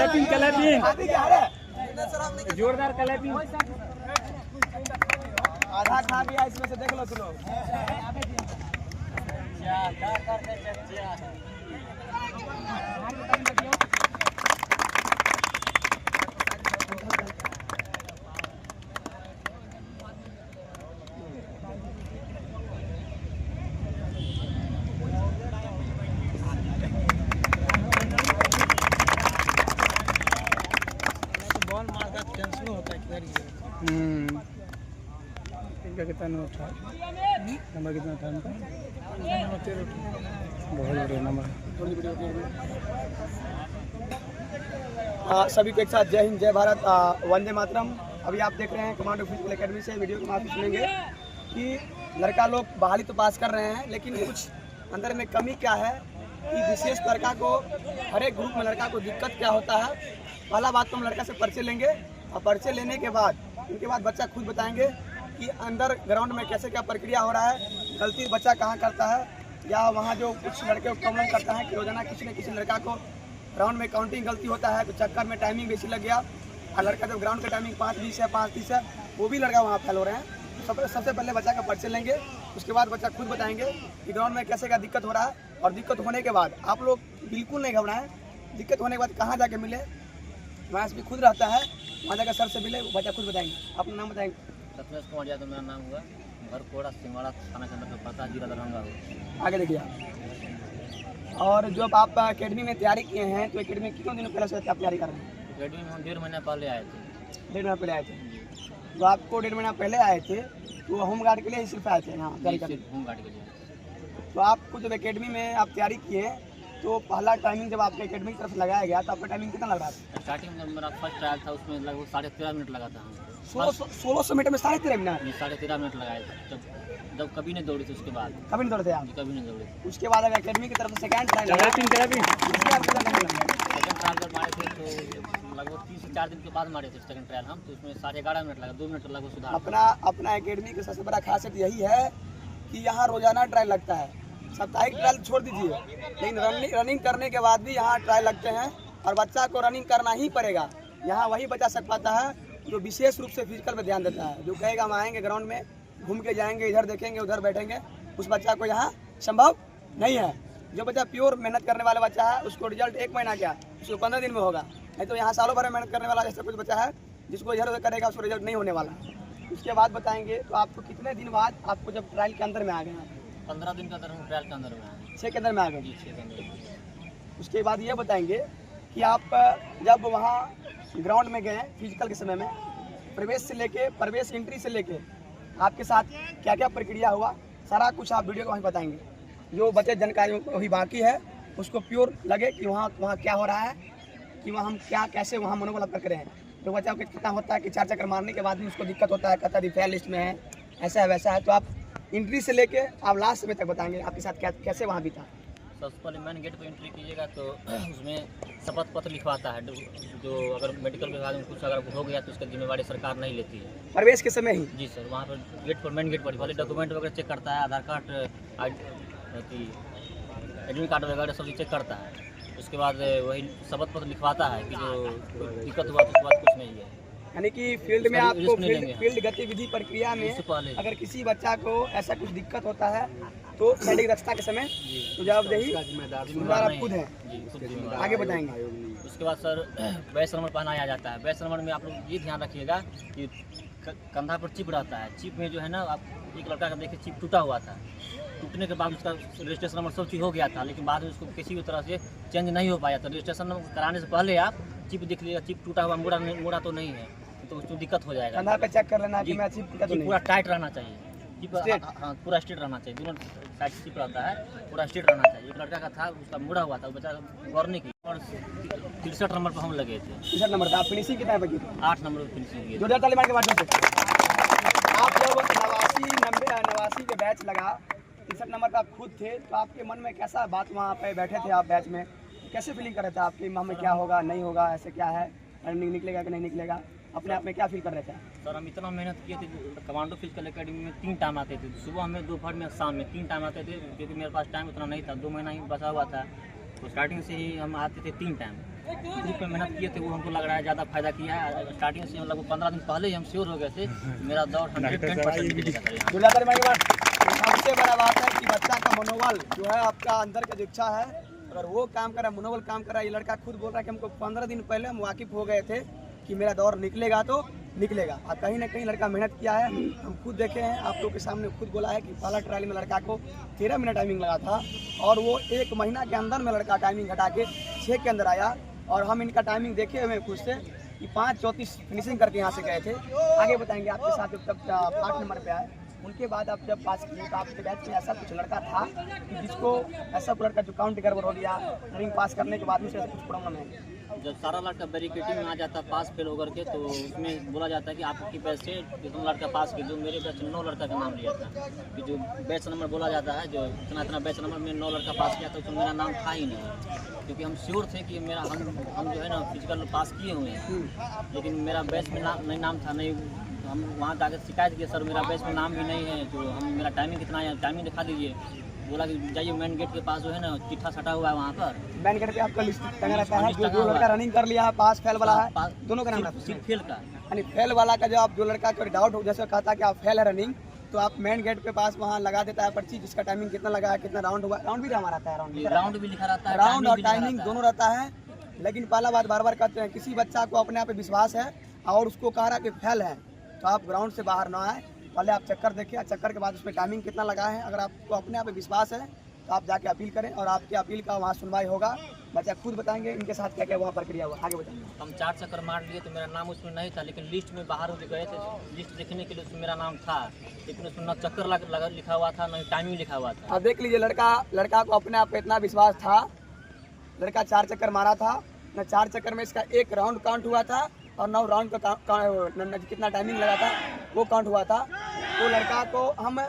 Clapping जोरदार clapping. आधा खा गया इसमें से, देख लो तुम लोग। बॉल मारता टेंशन होता है इनका कितना नोट था, नंबर कितना था इनका? बहुत बढ़िया नंबर। सभी को एक साथ जय हिंद, जय भारत, वंदे मातरम। अभी आप देख रहे हैं कमांडो फिजिकल एकेडमी से वीडियो के माध्यम से सुनेंगे कि लड़का लोग बहाली तो पास कर रहे हैं, लेकिन कुछ अंदर में कमी क्या है कि विशेष लड़का को, हर एक ग्रुप में लड़का को दिक्कत क्या होता है। पहला बात तो हम लड़का से परिचय लेंगे, और परिचय लेने के बाद उनके बाद बच्चा खुद बताएंगे कि अंदर ग्राउंड में कैसे क्या प्रक्रिया हो रहा है, गलती बच्चा कहाँ करता है, या वहाँ जो कुछ लड़के को प्रॉब्लम करता है कि रोजाना किसी न किसी लड़का को ग्राउंड में काउंटिंग गलती होता है, तो चक्कर में टाइमिंग बेसी लग गया, और लड़का जब ग्राउंड का टाइमिंग 5:20 है 5:30 है, वो भी लड़का वहाँ फेल हो रहे हैं। तो सबसे पहले बच्चा का परिचय लेंगे, उसके बाद बच्चा खुद बताएंगे कि ग्राउंड में कैसे क्या दिक्कत हो रहा है, और दिक्कत होने के बाद आप लोग बिल्कुल नहीं घबराएं। दिक्कत होने के बाद कहाँ जाके मिले, वहाँ से भी खुद रहता है, वहाँ जाकर सर से मिले, बच्चा खुद बताएंगे। अपना नाम बताएंगे। सतमेश कुमार यादव मेरा नाम हुआ, घर कोड़ा सिंगवाड़ा थाना के अंदर पता जिला दरभंगा। आगे देखिए। और जब आप अकेडमी में तैयारी किए हैं, तो अकेडमी में कितने दिनों पहले से आप तैयारी कर रहे हैं? अकेडमी में हम 1.5 महीना पहले आए थे। 1.5 महीना पहले आए थे। तो आपको 1.5 महीना पहले आए थे, तो होम गार्ड के लिए ही सिर्फ आए थे यहाँ तैयारी करने? होम गार्ड के लिए। तो आपको जब अकेडमी में आप तैयारी किए, तो पहला टाइमिंग जब आपके अकेडमी की तरफ लगाया गया, तो आपका टाइमिंग कितना लग रहा था? स्टार्टिंग में मेरा फर्स्ट ट्रायल था, उसमें लगभग 13.5 मिनट लगा था। 1600 मीटर में 13.5 मिनट? 13.5 मिनट लगाए थे। जब कभी नहीं दौड़े थे उसके बाद। कभी नहीं दौड़े आप? कभी नहीं दौड़े। उसके बाद अगर अकेडमी की तरफ से सेकंड ट्रायल सेकंड ट्रायल जब मारे थे तो लगभग 3 से 4 दिन के बाद मारे थे सेकंड ट्रायल हम, तो उसमें 11.5 मिनट लगा, 2 मिनट लगभग सुधार। अपना अकेडमी की सबसे बड़ा खासियत यही है कि यहाँ रोजाना ट्रायल लगता है। साप्ताहिक ट्रायल छोड़ दीजिए, लेकिन रनिंग करने के बाद भी यहाँ ट्रायल लगते हैं, और बच्चा को रनिंग करना ही पड़ेगा। यहाँ वही बच्चा सक पाता है जो विशेष रूप से फिजिकल पर ध्यान देता है, जो कहेगा हम आएंगे ग्राउंड में, घूम के जाएंगे, इधर देखेंगे उधर बैठेंगे, उस बच्चा को यहाँ संभव नहीं है। जो बच्चा प्योर मेहनत करने वाला बच्चा है, उसको रिजल्ट 1 महीना क्या, उसको 15 दिन में होगा। नहीं तो यहाँ सालों भर में मेहनत करने वाला जैसा कुछ बच्चा है, जिसको इधर उधर करेगा उसको रिजल्ट नहीं होने वाला। उसके बाद बताएंगे, तो आपको कितने दिन बाद आपको जब ट्रायल के अंदर में आ गए? 15 दिन के अंदर हम ट्रायल के अंदर में आए। 6 के अंदर में आ गए। 6 के अंदर। उसके बाद ये बताएंगे कि आप जब वहाँ ग्राउंड में गए फिजिकल के समय में, प्रवेश एंट्री से लेके आपके साथ क्या क्या प्रक्रिया हुआ, सारा कुछ आप वीडियो को वहीं बताएंगे। जो बचे जानकारी अभी बाकी है, उसको प्योर लगे कि वहाँ क्या हो रहा है, कि वहाँ हम क्या कैसे वहाँ मनोबल कर रहे हैं। तो बच्चा को कितना होता है कि 4 चक्कर मारने के बाद भी उसको दिक्कत होता है, कहता है फेल लिस्ट में है, ऐसा है वैसा है। तो आप एंट्री से लेके आप लास्ट समय तक बताएंगे आपके साथ क्या कैसे वहाँ बीता। सबसे पहले मेन गेट पर एंट्री कीजिएगा तो उसमें शपथ पत्र लिखवाता है, जो अगर मेडिकल विभाग में कुछ अगर हो गया तो उसका जिम्मेवारी सरकार नहीं लेती है। प्रवेश के समय ही? जी सर, वहाँ पर गेट पर, मेन गेट पर पहले डॉक्यूमेंट वगैरह चेक करता है, आधार कार्ड, एडमिट कार्ड वगैरह सब चेक करता है। उसके बाद वही शपथ पत्र लिखवाता है कि जो दिक्कत हुआ तो उसके बाद कुछ नहीं है। यानी कि फील्ड में आपको फील्ड गतिविधि प्रक्रिया में अगर किसी बच्चा को ऐसा कुछ दिक्कत होता है, तो शारीरिक दक्षता के समय तो जवाबदेही आप खुद हैं। आगे बताएंगे। उसके बाद सर बैच नंबर पहनाया जाता है। बैच नंबर में आप लोग ये ध्यान रखिएगा कि कंधा पर चिप रहता है। चिप में जो है ना, आप एक लड़का का देखिए चिप टूटा हुआ था, टूटने के बाद उसका रजिस्ट्रेशन नंबर सब चीज़ हो गया था, लेकिन बाद में उसको किसी भी तरह से चेंज नहीं हो पाया था। रजिस्ट्रेशन नंबर कराने से पहले आप चिप देख लीजिएगा, चिप टूटा हुआ मुड़ा तो नहीं है, तो उसको दिक्कत हो जाएगा। कंधा पे चेक कर लेना कि मैं चिप टूटा तो नहीं। पूरा टाइट रहना चाहिए, चिप हाँ पूरा स्ट्रेट रहना चाहिए, दोनों साइड चिप रहता है, पूरा स्ट्रेट रहना चाहिए। एक लड़का का था उसका मुड़ा हुआ था, वो बच्चा गौर नहीं की, और 63 नंबर पर हम लगे थे। 63 नंबर था। आप फिनिशिंग कितना बची? 8 नंबर पर फिनिशिंग किए। जोरदार ताली मार के बात करते। आप जब 89 के बैच लगा, 63 नंबर का आप खुद थे, तो आपके मन में कैसा बात, वहाँ पे बैठे थे आप बैच में, कैसे फीलिंग कर रहे थे आपकी हमें क्या होगा नहीं होगा, ऐसे क्या है, रनिंग निकलेगा कि नहीं निकलेगा, अपने आप में क्या फील कर रहे थे? सर हम इतना मेहनत किए थे, कमांडो फिजिकल एकेडमी में 3 टाइम आते थे, सुबह में, दोपहर में, शाम में 3 टाइम आते थे, क्योंकि मेरे पास टाइम उतना नहीं था, 2 महीना ही बचा हुआ था, तो स्टार्टिंग से ही हम आते थे 3 टाइम। ग्रुप में मेहनत किए थे, वो हमको लग रहा है ज़्यादा फायदा किया है। स्टार्टिंग से हम लगभग 15 दिन पहले ही हम श्योर हो गए थे मेरा दौड़ 110% निकलेगा सर यहाँ। दुलाधर भाई सबसे बड़ा बात है कि बच्चा का मनोबल जो है, आपका अंदर का जो इच्छा है, अगर वो काम कर रहा है, मनोबल काम कर रहा है, ये लड़का खुद बोल रहा है कि हमको 15 दिन पहले हम वाकिफ हो गए थे कि मेरा दौर निकलेगा तो निकलेगा, और कहीं ना कहीं लड़का मेहनत किया है। हम खुद देखे हैं, आप लोग के सामने खुद बोला है कि पहला ट्रायल में लड़का को 13 मिनट टाइमिंग लगा था, और वो 1 महीना के अंदर में लड़का टाइमिंग घटा के 6 के अंदर आया। और हम इनका टाइमिंग देखे हुए खुद से कि 5:34 फिनिशिंग करके यहाँ से गए थे। आगे बताएंगे आपके साथ जब 8 नंबर पे आए, उनके बाद आप जब पास किए तो आपके बैच में ऐसा कुछ लड़का था कि जिसको ऐसा लड़का जो काउंट गड़बड़ हो गया रनिंग पास करने के बाद में से कुछ प्रॉब्लम है? जब सारा लड़का बैरिकेटिंग में आ जाता है पास फेल होकर के, तो उसमें बोला जाता है कि आपकी बैच से इतना लड़का पास की, जो मेरे बैच में 9 लड़का का नाम लिया था, कि जो बैच नंबर बोला जाता है, जो इतना बैच नंबर में 9 लड़का पास किया था, उसमें मेरा नाम था ही नहीं, क्योंकि हम श्योर थे कि मेरा हम जो है ना फिजिकल पास किए हुए हैं, लेकिन मेरा बैच में नाम था नहीं। हम वहाँ जाकर शिकायत किए, सर मेरा बैच में नाम भी नहीं है, तो हम मेरा टाइमिंग कितना है, टाइमिंग दिखा दीजिए। बोला कि जाइए मेन गेट के पास जो है ना चिट्ठा सटा हुआ है, वहाँ पर मेन गेट पे आपका लिस्ट टंगा रहता है, जो लड़का रनिंग कर लिया है, पास फेल वाला है, दोनों का नाम रहता है। सिर्फ फेल का, यानी फेल वाला का जो आप जो लड़का को डाउट हो, जैसे कहता कि आप फेल है रनिंग, तो आप मेन गेट पे पास वहाँ लगा देता है पर्ची, जिसका टाइमिंग कितना लगा है, कितना राउंड हुआ, राउंड भी हमारा रहता है, राउंड भी लिखा रहता है, राउंड और टाइमिंग दोनों रहता है। लेकिन पहला बात बार बार कहते हैं, किसी बच्चा को अपने आप पे विश्वास है और उसको कह रहा है कि फेल है, तो आप ग्राउंड से बाहर ना आए, पहले आप चक्कर देखिए, चक्कर के बाद उसमें टाइमिंग कितना लगा है। अगर आपको अपने आप पे विश्वास है तो आप जाके अपील करें, और आपकी अपील का वहाँ सुनवाई होगा। बच्चा खुद बताएंगे इनके साथ क्या क्या वहाँ प्रक्रिया हुआ, आगे बताएंगे। हम 4 चक्कर मार लिए तो मेरा नाम उसमें नहीं था, लेकिन लिस्ट में बाहर गए थे, लिस्ट देखने के लिए उसमें मेरा नाम था, लेकिन उसमें न चक्कर लिखा हुआ था, न टाइमिंग लिखा हुआ था। अब देख लीजिए, लड़का को अपने आप पे इतना विश्वास था, लड़का 4 चक्कर मारा था न, 4 चक्कर में इसका 1 राउंड काउंट हुआ था, और 9 राउंड का कितना टाइमिंग लगा था वो काउंट हुआ था। तो लड़का को हम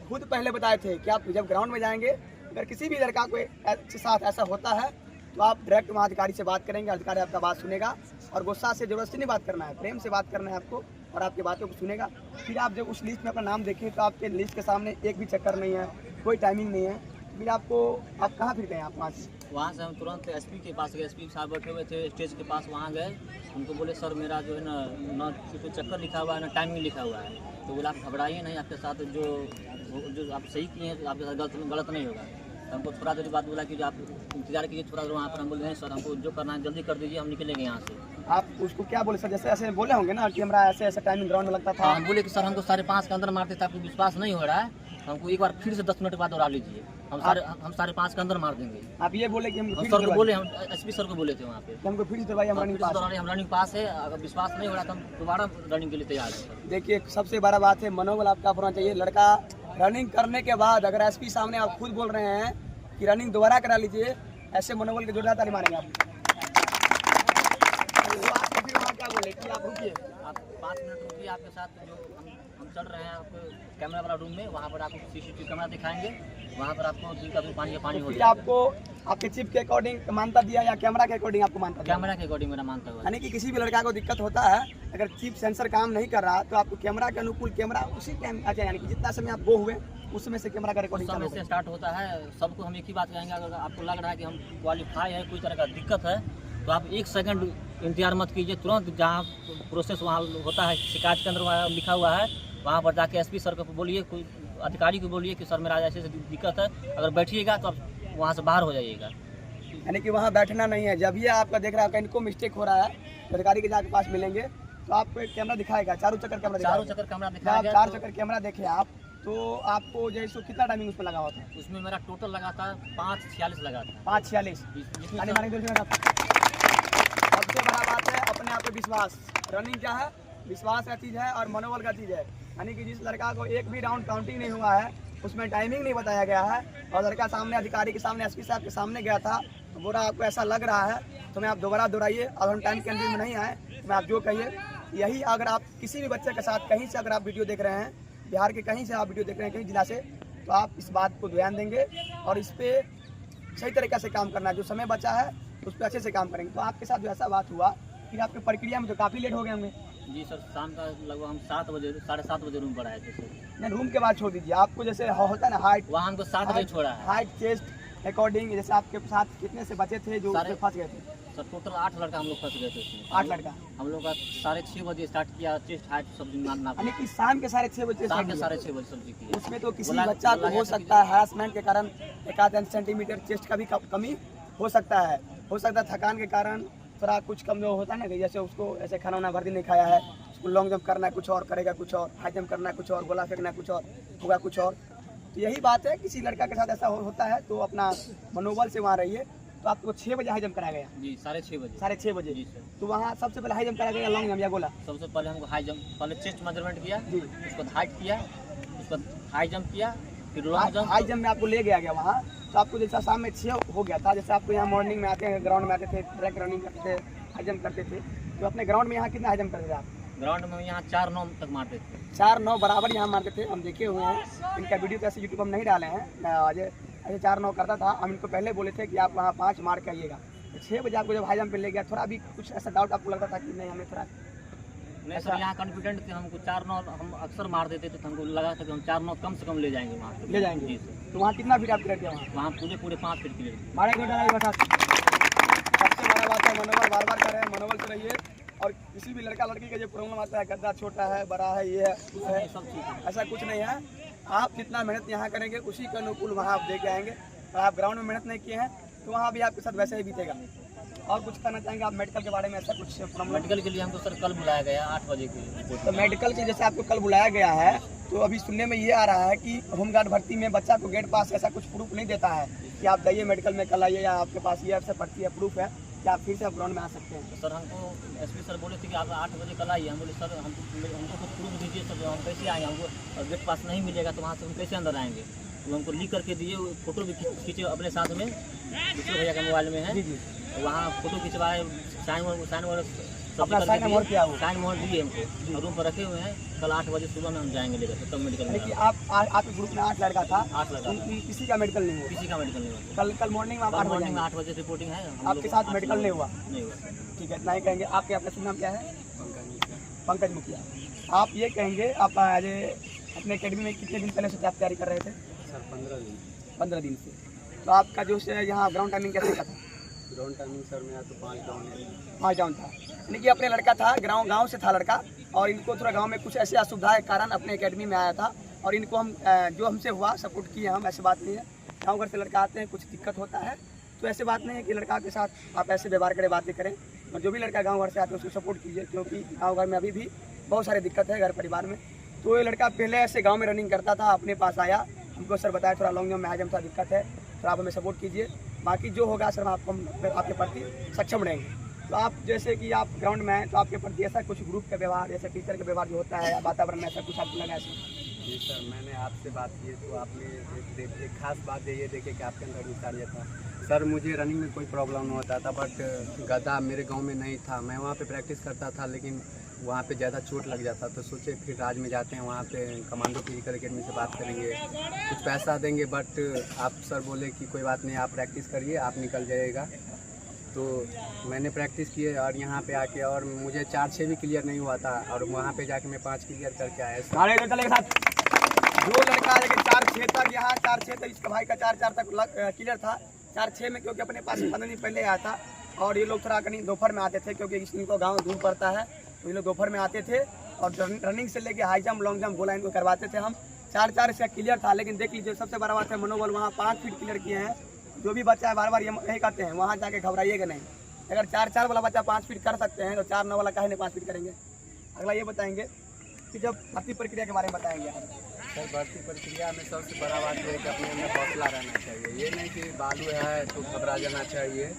खुद पहले बताए थे कि आप जब ग्राउंड में जाएंगे, अगर किसी भी लड़का के साथ ऐसा होता है तो आप डायरेक्ट वहाँ अधिकारी से बात करेंगे, अधिकारी आपका बात सुनेगा, और गुस्सा से जरूरत से नहीं बात करना है, प्रेम से बात करना है आपको, और आपकी बातों को सुनेगा। फिर आप जब उस लिस्ट में अपना नाम देखें तो आपके लिस्ट के सामने एक भी चक्कर नहीं है, कोई टाइमिंग नहीं है, फिर आप कहाँ फिर गए? आप वहाँ से हम तुरंत एसपी के पास गए, एसपी साहब बैठे हुए थे स्टेज के पास, वहाँ गए, उनको बोले सर मेरा जो है ना चक्कर लिखा हुआ है, ना टाइमिंग लिखा हुआ है। तो बोला आप घबराइए नहीं, आपके साथ जो आप सही किए हैं, तो आपके साथ गलत नहीं होगा। तो हमको थोड़ा देर बाद बोला कि जो आप इंतजार कीजिए थोड़ा देर वहाँ पर। हम बोले नहीं सर, हमको जो करना है जल्दी कर दीजिए, हम निकलेंगे यहाँ से। आप उसको क्या बोले सर? जैसे ऐसे बोले होंगे ना कि हमारा ऐसे टाइमिंग ग्राउंड में लगता था। हम बोले कि सर हमको 5:30 के अंदर मारते थे, आपको विश्वास नहीं हो रहा है, हमको एक बार फिर से 10 मिनट बाद दौड़ा लीजिए, हम 5:30 के अंदर मार देंगे। आप ये बोले कि हम सर को बोले, हम एसपी सर को बोले थे वहाँ पे, हमको फिर से दवाई हम रनिंग पास है, अगर विश्वास नहीं हो रहा तो हम दोबारा रनिंग के लिए तैयार है। देखिए सबसे बड़ा बात है मनोबल आपका होना चाहिए। लड़का रनिंग करने के बाद अगर एसपी सामने आप खुद बोल रहे हैं कि रनिंग दोबारा करा लीजिए, ऐसे मनोबल के जोरदार ताली मारेंगे आप। क्या बोले कि आप रुकिए, आप 5 मिनट रुकिए, आपके साथ जो हम चल रहे हैं आपको कैमरा वाला रूम में, वहाँ पर आपको CCTV कैमरा दिखाएंगे, वहाँ पर आपको दिन का पानी हो जाएगा। आपको आपके चिप के अकॉर्डिंग मानता दिया या कैमरा के अकॉर्डिंग आपको मानता दिया? कैमरा के अकॉर्डिंग मेरा मानता हुआ। यानी कि किसी भी लड़का को दिक्कत होता है, अगर चिप सेंसर काम नहीं कर रहा तो आपको कैमरा के अनुकूल कैमरा उसी टाइम अच्छा, यानी कि जितना समय आप गो हुए उस समय से कैमरा का रिकॉर्डिंग समय से स्टार्ट होता है। सबको हम एक ही बात कहेंगे, अगर आपको लग रहा है कि हम क्वालिफाई है, कोई तरह का दिक्कत है, तो आप 1 सेकंड इंतजार मत कीजिए, तुरंत जहाँ प्रोसेस वहाँ होता है शिकायत के अंदर वहाँ लिखा हुआ है, वहाँ पर जाके एसपी सर को बोलिए, कोई अधिकारी को बोलिए कि सर मेरा ऐसे दिक्कत है, अगर बैठिएगा तो आप वहाँ से बाहर हो जाइएगा। यानी कि वहाँ बैठना नहीं है। जब ये आपका देख रहा है कहीं को मिस्टेक हो रहा है, अधिकारी के जाके पास मिलेंगे तो आपको एक कैमरा दिखाएगा, चारों चक्कर कैमरा दिखाएगा। 4 चक्कर कैमरा देखे आप तो आपको जैसे कितना टाइमिंग उसमें लगा हुआ था? उसमें मेरा टोटल लगा था 5:46 लगा था। 5:46। सबसे बड़ा बात है अपने आप पे विश्वास। रनिंग क्या है? विश्वास का चीज़ है और मनोबल का चीज़ है। यानी कि जिस लड़का को एक भी राउंड काउंटिंग नहीं हुआ है, उसमें टाइमिंग नहीं बताया गया है, और लड़का सामने अधिकारी के सामने एसपी साहब के सामने गया था, तो बोला आपको ऐसा लग रहा है तो मैं आप दोबारा दोहराइए, और हम टाइम के अंदर में नहीं आए तो मैं आप जो कहिए यही। अगर आप किसी भी बच्चे के साथ कहीं से अगर आप वीडियो देख रहे हैं, बिहार के कहीं से आप वीडियो देख रहे हैं, कहीं जिला से, तो आप इस बात को ध्यान देंगे और इस पर सही तरीक़े से काम करना है, जो समय बचा है उस पर अच्छे से काम करेंगे। तो आपके साथ जो ऐसा बात हुआ फिर आपकी प्रक्रिया में तो काफ़ी लेट हो गए होंगे। जी सर, शाम का लगभग हम 7 बजे 7:30 बजे रूम पर आए थे सर। नहीं, रूम के बाद छोड़ दीजिए, आपको जैसे होता है ना हाइट, वहाँ हमको 7 बजे छोड़ा है। हाइट चेस्ट अकॉर्डिंग, जैसे आपके साथ कितने से बचे थे जो उसमें फंस गए थे? सर टोटल 8 लड़का हम लोग फंस गए थे उसमें। 8 लड़का। हम लोग का 6:30 बजे स्टार्ट किया, चेस्ट हाइट सब नाप यानी कि शाम के 6:30 बजे शाम के 6:30 बजे सब्जी की। उसमें तो किसी बच्चा को हो सकता है हरासमेंट के कारण 1 सेंटीमीटर चेस्ट का भी कमी हो सकता है, थकान के कारण थोड़ा कुछ कम जो होता है ना, कि जैसे उसको ऐसे खाना वाना भर दिन नहीं खाया है, उसको लॉन्ग जंप करना है कुछ और, करेगा कुछ और, हाई जंप करना है कुछ और, गोला फेंकना कुछ और, होगा कुछ और। तो यही बात है, किसी लड़का के साथ ऐसा होता है तो अपना मनोबल से वहाँ रहिए। तो आपको 6 बजे हाई जंप कराया गया? जी 6:30 बजे। 6:30 बजे जी सर। तो वहाँ सबसे पहले हाई जंप कराया गया, लॉन्ग जंप या गोला? सबसे पहले हमको हाई जंप, पहले चेस्ट मेजरमेंट किया जी, उसके बाद हाइट किया, उसके बाद हाई जंप किया, फिर लॉन्ग जंप। हाई जंप में आपको ले गया वहाँ। तो आपको जैसा शाम में 6 हो गया था, जैसे आपको यहाँ मॉर्निंग में आते हैं, ग्राउंड में आते थे, ट्रैक रनिंग करते थे, हाई जंप करते थे, तो अपने ग्राउंड में यहाँ कितना हाई जंप करते थे आप? ग्राउंड में यहाँ 4-9 तक मारते थे। 4-9 बराबर यहाँ मारते थे, हम देखे हुए हैं। इनका वीडियो तो ऐसे यूट्यूब हम नहीं डाले हैं, ऐसे 4-9 करता था। हम इनको पहले बोले थे कि आप वहाँ 5 मार के आइएगा। 6 बजे आपको जब हाई जंप पे ले गया, थोड़ा भी कुछ ऐसा डाउट आपको लगता था कि नहीं हमें थोड़ा? नहीं सर, यहाँ कॉन्फिडेंट थे, हमको 4-9 हम अक्सर मार देते थे, तो हमको लगा था कि हम 4-9 कम से कम ले जाएंगे वहाँ से। ले जाएंगे? जी सर। तो वहाँ कितना फीट आप क्लियर किया? वहाँ पूरे 5 फीट क्लियर। मारे घंटा नहीं बता। सबसे बड़ा बात है मनोबल बार बार करें, मनोबल से रहिए। और किसी भी लड़का लड़की का जो प्रॉब्लम आता है, गद्दा छोटा है, बड़ा है, ये है, वो है, सब ठीक है। ऐसा कुछ नहीं है। आप जितना मेहनत यहाँ करेंगे उसी के अनुकूल वहाँ आप दे के आएंगे। और आप ग्राउंड में मेहनत नहीं किए हैं तो वहाँ भी आपके साथ वैसे ही बीतेगा। और कुछ कहना चाहेंगे आप मेडिकल के बारे में? ऐसा कुछ प्रॉब्लम? मेडिकल के लिए हमको सर कल बुलाया गया 8 बजे के लिए। तो मेडिकल के जैसे आपको कल बुलाया गया है, तो अभी सुनने में ये आ रहा है कि होमगार्ड भर्ती में बच्चा को गेट पास ऐसा कुछ प्रूफ नहीं देता है कि आप जाइए मेडिकल में कल आइए, या आपके पास ये ऐसा पढ़ती है प्रूफ है कि आप फिर से आप ग्राउंड में आ सकते हैं। तो सर हमको एसपी सर बोले थे कि आप 8 बजे कल आइए। हम बोले सर हमको कुछ प्रूफ दीजिए सर, हम कैसे आएंगे, हमको गेट पास नहीं मिलेगा तो वहाँ से हम कैसे अंदर आएंगे। तो हमको लिख करके दिए, फोटो भी खींचे अपने साथ में, दूसरे भैया के मोबाइल में है। जी जी, वहाँ फोटो खिंचवाए, साइन अपना साइन मोहर किया हुआ, साइन मोहर दिए हमको, और रूम पर रखे हुए हैं। कल 8 बजे सुबह में हम जाएंगे लेकर तब मेडिकल में। कि आपके ग्रुप में 8 लड़का था, 8 लड़का, किसी का मेडिकल नहीं हुआ? किसी का मेडिकल नहीं हुआ। कल मॉर्निंग में आप 8 बजे रिपोर्टिंग है। आपके साथ मेडिकल नहीं हुआ? नहीं हुआ। ठीक है, इतना ही कहेंगे। आपके अपना शुभ नाम क्या है? पंकज मुखिया। आप ये कहेंगे आप अपने अकेडमी में कितने दिन पहले से आप तैयारी कर रहे थे? सर 15 दिन से। तो आपका जो है यहाँ ग्राउंड टाइमिंग कैसे का था? ग्राउंड टाइमिंग सर मेरा तो 5 डाउन है। 5 डाउन था, यानी कि अपने लड़का था, गांव से था लड़का, और इनको थोड़ा गांव में कुछ ऐसी असुविधा के कारण अपने एकेडमी में आया था। और इनको हम जो हमसे हुआ सपोर्ट किए हम, ऐसी बात नहीं है। गाँव घर से लड़का आते हैं, कुछ दिक्कत होता है, तो ऐसी बात नहीं है कि लड़का के साथ आप ऐसे व्यवहार करें, बातें करें। और जो भी लड़का गाँव घर से आते हैं उसको सपोर्ट कीजिए, क्योंकि गाँव घर में अभी भी बहुत सारी दिक्कत है घर परिवार में। तो ये लड़का पहले ऐसे गाँव में रनिंग करता था, अपने पास आया, हमको सर बताया थोड़ा लॉन्ग जंप में हाई जंप का दिक्कत है, तो आप हमें सपोर्ट कीजिए। बाकी जो होगा सर हम आपके प्रति सक्षम रहेंगे। तो आप जैसे कि आप ग्राउंड में हैं, तो आपके प्रति ऐसा कुछ ग्रुप का व्यवहार, जैसे टीचर का व्यवहार जो होता है, वातावरण में ऐसा कुछ आपको लगा? जी सर, मैंने आपसे बात की तो आपने एक खास बात ये देखे कि आपके अंदर इंसान था। सर मुझे रनिंग में कोई प्रॉब्लम नहीं होता था, बट गदा मेरे गांव में नहीं था। मैं वहाँ पे प्रैक्टिस करता था, लेकिन वहाँ पे ज़्यादा चोट लग जाता, तो सोचे फिर राज में जाते हैं, वहाँ पे कमांडो फिजिकल अकेडमी से बात करेंगे, कुछ पैसा देंगे। बट आप सर बोले कि कोई बात नहीं, आप प्रैक्टिस करिए, आप निकल जाइएगा। तो मैंने प्रैक्टिस किए और यहाँ पे आके, और मुझे 4-6 भी क्लियर नहीं हुआ था, और वहाँ पे जाके मैं 5 क्लियर करके आया। जो लड़का 4-6 तक, यहाँ 4-6 तक, इसका भाई का 4-4 तक क्लियर था। 4-6 में क्योंकि अपने पास 15 दिन पहले आया था, और ये लोग थोड़ा कहीं दोपहर में आते थे, क्योंकि इनको गांव दूर पड़ता है, तो ये लोग दोपहर में आते थे। और रनिंग से लेके हाई जंप, लॉन्ग जंप, गोला इनको करवाते थे हम। 4-4 से क्लियर था, लेकिन देख लीजिए सबसे बड़ा बात है मनोबल। वहाँ 5 फीट क्लियर किए हैं। जो भी बच्चा है बार बार यही कहते हैं, वहाँ जाके घबराइएगा नहीं। अगर 4-4 वाला बच्चा 5 फीट कर सकते हैं, तो 4-9 वाला काहे नहीं 5 फीट करेंगे? अगला ये बताएंगे कि जब भर्ती प्रक्रिया के बारे में बताएंगे। सर भर्ती प्रक्रिया में सबसे बड़ा बात है कि अपने अंदर हौसला रहना चाहिए। ये नहीं कि बालू है तो घबरा जाना चाहिए।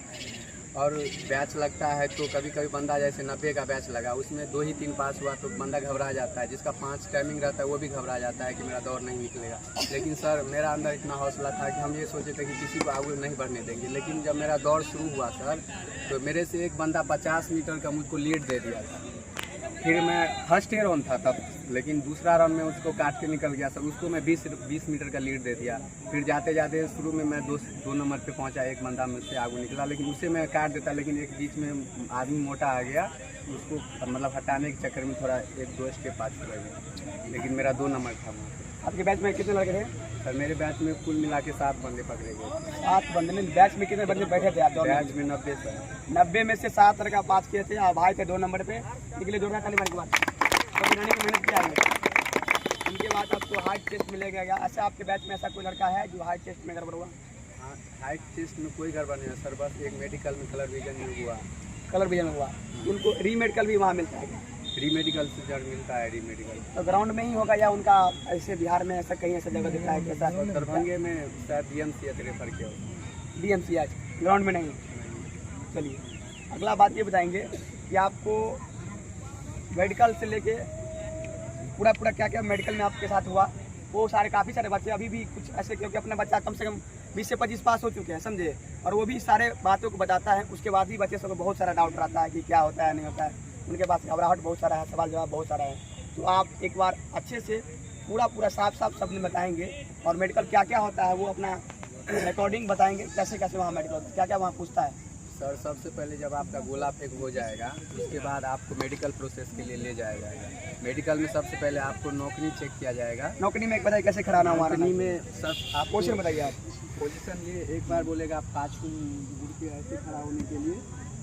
और बैच लगता है तो कभी कभी बंदा जैसे 90 का बैच लगा, उसमें 2 ही 3 पास हुआ तो बंदा घबरा जाता है। जिसका 5 टाइमिंग रहता है वो भी घबरा जाता है कि मेरा दौड़ नहीं निकलेगा। लेकिन सर मेरा अंदर इतना हौसला था कि हम ये सोचे थे कि किसी को आगे नहीं बढ़ने देंगे। लेकिन जब मेरा दौड़ शुरू हुआ सर, तो मेरे से एक बंदा 50 मीटर का मुझको लीड दे दिया था। फिर मैं फर्स्ट ईयर ऑन था तब, लेकिन दूसरा राउंड में उसको काट के निकल गया सर। उसको मैं 20 मीटर का लीड दे दिया। फिर जाते जाते शुरू में मैं 2 नंबर पे पहुंचा, एक बंदा मुझसे आगे निकला, लेकिन उसे मैं काट देता, लेकिन एक बीच में आदमी मोटा आ गया, उसको मतलब हटाने के चक्कर में थोड़ा 1-2 स्टेप पास रह गया, लेकिन मेरा 2 नंबर था वहाँ पे। आपके बैच में कितने लड़के थे? सर मेरे बैच में कुल मिला के 7 बंदे पकड़े गए। 7 बंदे में बैच में कितने बंदे बैठे थे आप? बैच में 90 सर। 90 में से 7 लड़का पास किए थे और भाई थे 2 नंबर पे निकले। जोरदार ताली मारने के बाद तो रनिंग में मेहनत किया है। इनके बाद आपको हाइट टेस्ट मिलेगा क्या? अच्छा, आपके बैच में ऐसा कोई लड़का है जो हाइट टेस्ट में गड़बड़ हुआ? हाँ, हाइट टेस्ट में कोई गड़बड़ नहीं है सर, बस एक मेडिकल में कलर विजन में हुआ। कलर विजन में हुआ, उनको री मेडिकल भी वहाँ मिलता है? री मेडिकल से जड़ मिलता है, री मेडिकल। तो ग्राउंड में ही होगा या उनका ऐसे बिहार में ऐसा कहीं ऐसा जगह दिखा है कैसा? दरभंगे में शायद DMCH रेफर किया। DMCH ग्राउंड में नहीं। चलिए अगला बात ये बताएंगे कि आपको मेडिकल से लेके पूरा क्या क्या मेडिकल में आपके साथ हुआ, वो काफ़ी सारे बच्चे अभी भी कुछ ऐसे, क्योंकि अपना बच्चा कम से कम 20 से 25 पास हो चुके हैं, समझे, और वो भी सारे बातों को बताता है। उसके बाद भी बच्चे सबको बहुत सारा डाउट रहता है कि क्या होता है नहीं होता है, उनके पास घबराहट बहुत सारा है, सवाल जवाब बहुत सारा है। तो आप एक बार अच्छे से पूरा साफ शब्द में बताएंगे और मेडिकल क्या क्या होता है वो अपना रिकॉर्डिंग बताएंगे, कैसे कैसे वहाँ मेडिकल क्या क्या वहाँ पूछता है। सर सबसे पहले जब आपका गोला फेंक हो जाएगा उसके बाद आपको मेडिकल प्रोसेस के लिए ले जाया जाएगा। मेडिकल में सबसे पहले आपको नौकरी चेक किया जाएगा। नौकरी में एक बताइए कैसे खड़ा ना हमारा? नौकरी में सर आप क्वेश्चन बताइए आप। पोजीशन ये एक बार बोलेगा आप 5 मुड़ के ऐसे खड़ा होने के लिए,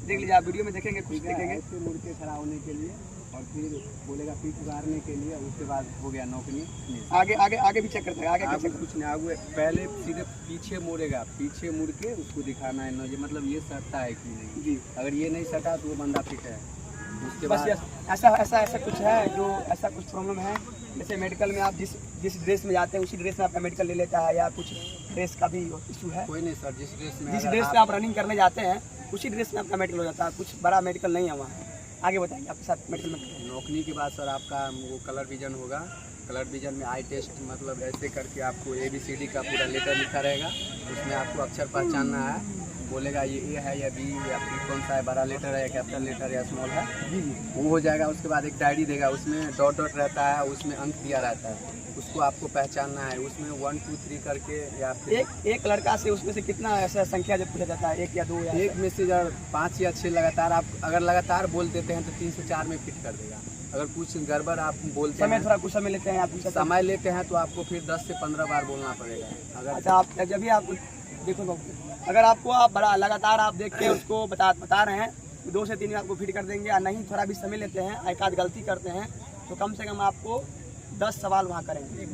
देख लीजिए आप वीडियो में देखेंगे, कुछ देखेंगे ऐसे मुड़ के खड़ा होने के लिए, और फिर बोलेगा पीठ उगारने के लिए, उसके बाद हो गया नौकरी। आगे भी चेक करते हैं, आगे कुछ नहीं, आगे पहले सीधे पीछे मुड़ेगा, पीछे मुड़ के उसको दिखाना है नौकरी, मतलब ये सटता है कि नहीं जी। अगर ये नहीं सटा तो वो बंदा फिट है। उसके बस बाद ऐसा कुछ है जो ऐसा कुछ प्रॉब्लम है, जैसे मेडिकल में आप जिस ड्रेस में जाते हैं उसी ड्रेस में आपका मेडिकल ले लेता है, या कुछ ड्रेस का भी इशू है? कोई नहीं सर, जिस ड्रेस में आप रनिंग करने जाते हैं उसी ड्रेस में आपका मेडिकल हो जाता है, कुछ बड़ा मेडिकल नहीं है वहाँ। आगे बताइए आपके साथ मेडिकल में। नौकरी के बाद सर आपका वो कलर विजन होगा। कलर विजन में आई टेस्ट मतलब ऐसे करके आपको ABCD का पूरा लेटर लिखा रहेगा, उसमें आपको अक्षर पहचानना है। बोलेगा ये A है या B या फिर कौन सा है, बड़ा लेटर है या कैपिटल लेटर या स्मॉल है, वो हो जाएगा। उसके बाद एक डायरी देगा, उसमें डॉट रहता है, उसमें अंक दिया रहता है, उसको आपको पहचानना है। उसमें 1 2 3 करके या फिर एक लड़का से उसमें से कितना ऐसा संख्या जब पूछा जाता है, 1 या 2 या एक में से 5 या 6 लगातार आप अगर लगातार बोल देते हैं तो 3 से 4 में फिट कर देगा। अगर कुछ गड़बड़ आप बोलते हैं, थोड़ा कुछ समय लेते हैं आप, समय लेते हैं तो आपको फिर 10 से 15 बार बोलना पड़ेगा। अगर अच्छा आप जब भी आप देखो, अगर आपको आप बड़ा लगातार आप देख के उसको बता रहे हैं 2 से 3 में आपको फिट कर देंगे, या नहीं थोड़ा भी समय लेते हैं, एक आध गलती करते हैं तो कम से कम आपको 10 सवाल वहाँ करेंगे।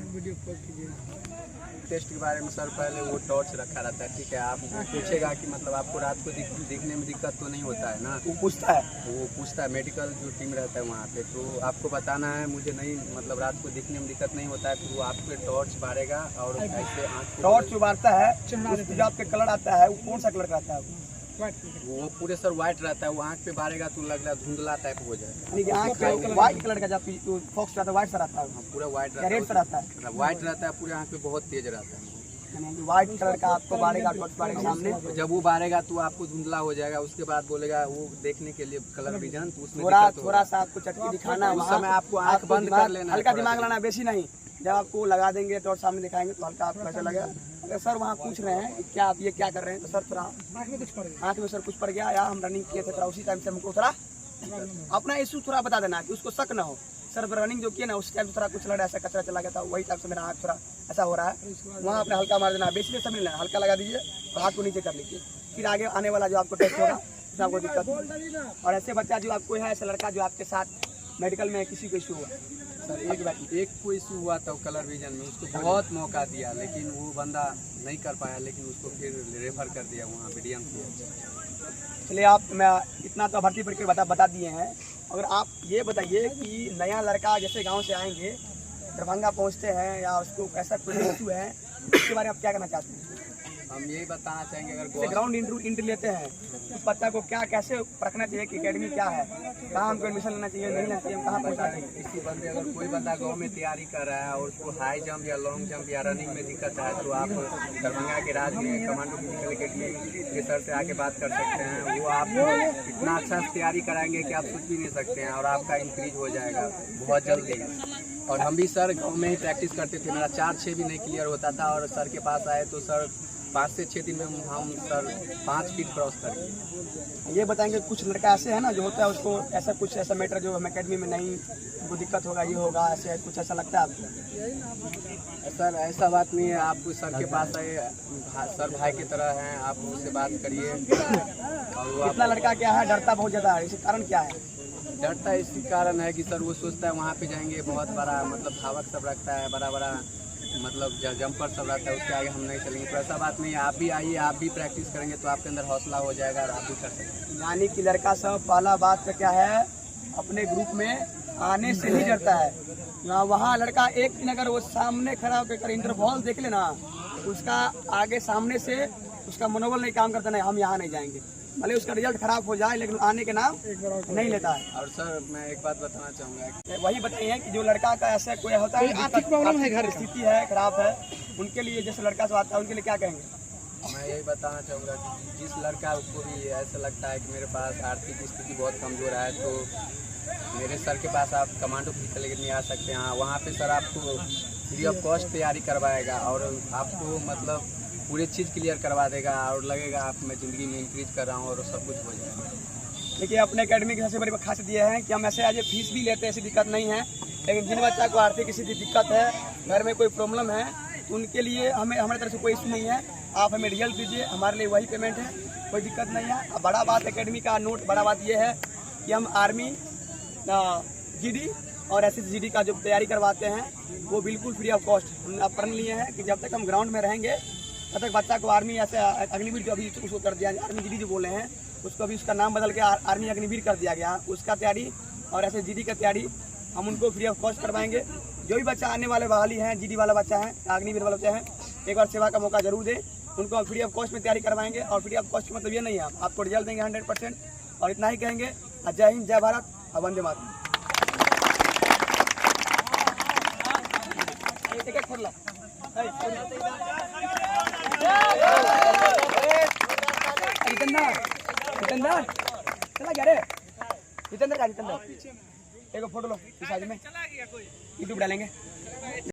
टेस्ट के बारे में सर पहले वो टॉर्च रखा रहता है, ठीक है, आप पूछेगा कि मतलब आपको रात को दिखने में दिक्कत तो नहीं होता है ना, वो पूछता है मेडिकल जो टीम रहता है वहाँ पे, तो आपको बताना है मुझे नहीं मतलब रात को दिखने में दिक्कत नहीं होता है, तो वो आपके टॉर्च बारेगा और ऐसे आँख टॉर्च जो बारता है जो आपके कलर आता है वो कौन सा कलर का आता है? वो पूरे सर व्हाइट रहता है, वो आँख पे बारेगा तो लग रहा है धुंधला टाइप हो जाएगा। यानी कि आँख पे व्हाइट कलर का जब फॉक्स रहता है व्हाइट सा रहता है, पूरा व्हाइट रहता है, रेड सा रहता है, व्हाइट रहता है, पूरे आँख पे बहुत तेज रहता है। व्हाइट कलर का आपको बारेगा, टॉर्च बारेगा सामने, जब वो बारेगा तो आपको धुंधला हो जाएगा। उसके बाद बोलेगा वो देखने के लिए कलर विजन, तो उसमें थोड़ा सा आपको चटकी दिखाना है, उस समय आपको आँख बंद कर लेना, हल्का दिमाग लाना, बेसी नहीं। जब आपको लगा देंगे टॉर्च सामने दिखाएंगे तो हल्का आपको ऐसा लगेगा। अगर सर वहाँ पूछ रहे हैं कि क्या आप ये क्या कर रहे हैं, तो सर थोड़ा आँख में सर कुछ पड़ गया या हम रनिंग किए थे थोड़ा, उसी टाइम से हमको थोड़ा अपना इशू थोड़ा बता देना कि उसको शक ना हो। सर रनिंग जो किया ना उस टाइम थोड़ा कुछ लड़ा ऐसा कचरा चला गया था, वही टाइप से मेरा हाथ थोड़ा ऐसा हो रहा है, वहाँ अपने हल्का मार देना, बेसिकली सब मिलना, हल्का लगा दीजिए और हाथ को नीचे कर लीजिए। फिर आगे आने वाला जो आपको टेस्ट होगा उसमें आपको दिक्कत होगी। और ऐसे बच्चा जो आपको है, ऐसा लड़का जो आपके साथ मेडिकल में किसी को इशू हुआ? सर एक को इशू हुआ था कलर विजन में, उसको बहुत मौका दिया लेकिन वो बंदा नहीं कर पाया, लेकिन उसको फिर रेफर कर दिया वहाँ DMCH। चलिए आप मैं इतना तो भर्ती प्रक्रिया बता दिए हैं। अगर आप ये बताइए कि नया लड़का जैसे गांव से आएंगे दरभंगा पहुंचते हैं या उसको ऐसा कोई इशू है, उसके बारे में आप क्या कहना चाहते हैं? हम यही बताना चाहेंगे अगर जैसे ग्राउंड इंट्री लेते हैं उस बच्चा को क्या कैसे परखना चाहिए कि एकेडमी क्या है, कहाँ हमको एडमिशन लेना चाहिए, नहीं लेना चाहिए, कहाँ पहुँचना चाहिए। किसी बंदे अगर कोई बंदा गांव में तैयारी कर रहा है और उसको हाई जंप या लॉन्ग जंप या रनिंग में दिक्कत है तो आप दरभंगा के राज में कमांडो फिजिकल एकेडमी के सर से आके बात कर सकते हैं। वो आपको इतना अच्छा से तैयारी कराएंगे कि आप सोच भी नहीं सकते हैं और आपका इंक्रीज हो जाएगा बहुत जल्दी। और हम भी सर गाँव में ही प्रैक्टिस करते थे, मेरा 4-6 भी नहीं क्लियर होता था और सर के पास आए तो सर 5 से 6 दिन में हम सर 5 फीट क्रॉस कर गए। ये बताएंगे कुछ लड़का ऐसे है ना जो होता है उसको ऐसा कुछ ऐसा मैटर जो हम एकेडमी में नहीं, वो दिक्कत होगा, ये होगा, ऐसे कुछ ऐसा लगता है आपको? सर ऐसा बात नहीं है, आप सर के पास आए, सर भाई की तरह हैं, आप उससे बात करिए। और वो इतना लड़का क्या है डरता बहुत ज़्यादा है, इसका कारण क्या है? डरता इसी कारण है कि सर वो सोचता है वहाँ पे जाएंगे बहुत बड़ा मतलब धावक सब रखता है, बड़ा बड़ा मतलब जंपर सब रहता है, उसके आगे हम नहीं चलेंगे। तो ऐसा बात नहीं है, आप भी आइए, आप भी प्रैक्टिस करेंगे तो आपके अंदर हौसला हो जाएगा और आप भी कर सकते हैं। यानी कि लड़का सब पहला बात क्या है, अपने ग्रुप में आने से ही डरता है। वहाँ लड़का एक दिन अगर वो सामने खड़ा होकर इंटरवॉल देख लेना, उसका आगे सामने से उसका मनोबल नहीं काम करता, नहीं हम यहाँ नहीं जाएंगे, भले उसका रिजल्ट खराब हो जाए लेकिन आने के नाम नहीं लेता है। और सर मैं एक बात बताना चाहूँगा, वही बताइए कि जो लड़का का ऐसा कोई होता है, आर्थिक प्रॉब्लम है, घर स्थिति है खराब है, उनके लिए जैसे लड़का सब आता है उनके लिए क्या कहेंगे? मैं यही बताना चाहूँगा कि जिस लड़का को भी ऐसा लगता है कि मेरे पास आर्थिक स्थिति बहुत कमज़ोर है तो मेरे सर के पास आप कमांडो फिजिकल एकेडमी आ सकते हैं। वहाँ पे सर आपको फ्री ऑफ कॉस्ट तैयारी करवाएगा और आपको मतलब पूरे चीज़ क्लियर करवा देगा और लगेगा आप मैं ज़िंदगी में इंक्रीज कर रहा हूँ और सब कुछ हो जाएगा। देखिए अपने एकेडमी की सबसे बड़ी खासियत यह है कि हम ऐसे आज फीस भी लेते हैं, ऐसी दिक्कत नहीं है, लेकिन जिन बच्चा को आर्थिक किसी की दिक्कत है, घर में कोई प्रॉब्लम है, तो उनके लिए हमारी तरफ से कोई इशू नहीं है। आप हमें रिजल्ट दीजिए, हमारे लिए वही पेमेंट है, कोई दिक्कत नहीं है। अब बड़ा बात एकेडमी का नोट, बड़ा बात यह है कि हम आर्मी, जीडी और SSGD का जो तैयारी करवाते हैं वो बिल्कुल फ्री ऑफ कॉस्ट आप पढ़ लिए हैं कि जब तक हम ग्राउंड में रहेंगे तब तक बच्चा को आर्मी ऐसे अग्निवीर जो अभी उसको कर दिया, आर्मी जीडी जो बोले हैं उसको अभी उसका नाम बदल के आर्मी अग्निवीर कर दिया गया, उसका तैयारी और SSGD का तैयारी हम उनको फ्री ऑफ कॉस्ट करवाएंगे। जो भी बच्चा आने वाले बहाली हैं, जीडी वाला बच्चा है, अग्निवीर वाला बच्चा है, एक बार सेवा का मौका जरूर दें, उनको हम फ्री ऑफ कॉस्ट में तैयारी करवाएंगे। और फ्री ऑफ कॉस्ट का मतलब ये नहीं है आपको रिजल्ट देंगे 100%। और इतना ही कहेंगे, जय हिंद, जय भारत, वंदे मातरम। जितेंद्र चला क्या रे? जितेंद्र का जितेंद्र एक फोटो लो इस में, यूट्यूब डालेंगे।